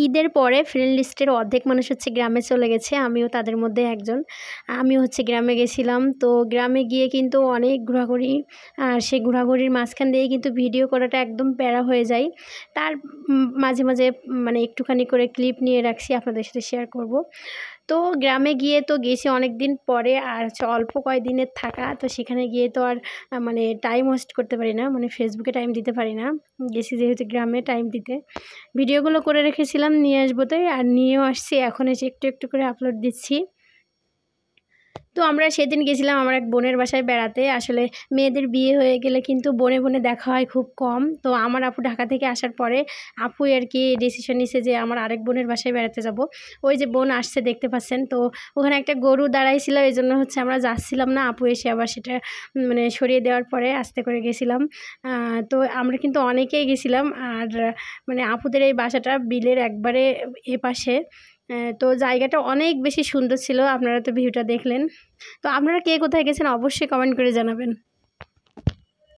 ঈদের পরে ফ্রেন্ড লিস্টের অর্ধেক মানুষ হচ্ছে গ্রামে চলে গেছে, আমিও তাদের মধ্যে একজন। আমিও হচ্ছে গ্রামে গেছিলাম। তো গ্রামে গিয়ে কিন্তু অনেক ঘোরাঘুরি, আর সেই ঘোরাঘুরির মাঝখান দিয়ে কিন্তু ভিডিও করাটা একদম প্যারা হয়ে যায়। তার মাঝে মাঝে মানে একটুখানি করে ক্লিপ নিয়ে রাখছি, আপনাদের সাথে শেয়ার করব। তো গ্রামে গিয়ে তো গেছি অনেক দিন পরে, আর হচ্ছে অল্প কয়েকদিনের থাকা, তো সেখানে গিয়ে তো আর মানে টাইম ওয়েস্ট করতে পারি না, মানে ফেসবুকে টাইম দিতে পারি না। গেছি যেহেতু গ্রামে টাইম দিতে, ভিডিওগুলো করে রেখেছিলাম নিয়ে আসবো তাই, আর নিয়েও আসছি, এখন এসে একটু একটু করে আপলোড দিচ্ছি। তো আমরা সেদিন গেছিলাম আমার এক বোনের বাসায় বেড়াতে। আসলে মেয়েদের বিয়ে হয়ে গেলে কিন্তু বনে বনে দেখা হয় খুব কম। তো আমার আপু ঢাকা থেকে আসার পরে আপুই আর কি ডিসিশন নিছে যে আমার আরেক বোনের বাসায় বেড়াতে যাব। ওই যে বোন আসছে দেখতে পাচ্ছেন, তো ওখানে একটা গরু দাঁড়াইছিল, এই জন্য হচ্ছে আমরা যাচ্ছিলাম না। আপু এসে আবার সেটা মানে সরিয়ে দেওয়ার পরে আস্তে করে গেছিলাম। তো আমরা কিন্তু অনেকেই গেছিলাম। আর মানে আপুদের এই বাসাটা বিলের একবারে এপাশে। তো জায়গাটা অনেক বেশি সুন্দর ছিল, আপনারা তো ভিউটা দেখলেন। তো আপনারা কে কোথায় গেছেন অবশ্যই কমেন্ট করে জানাবেন।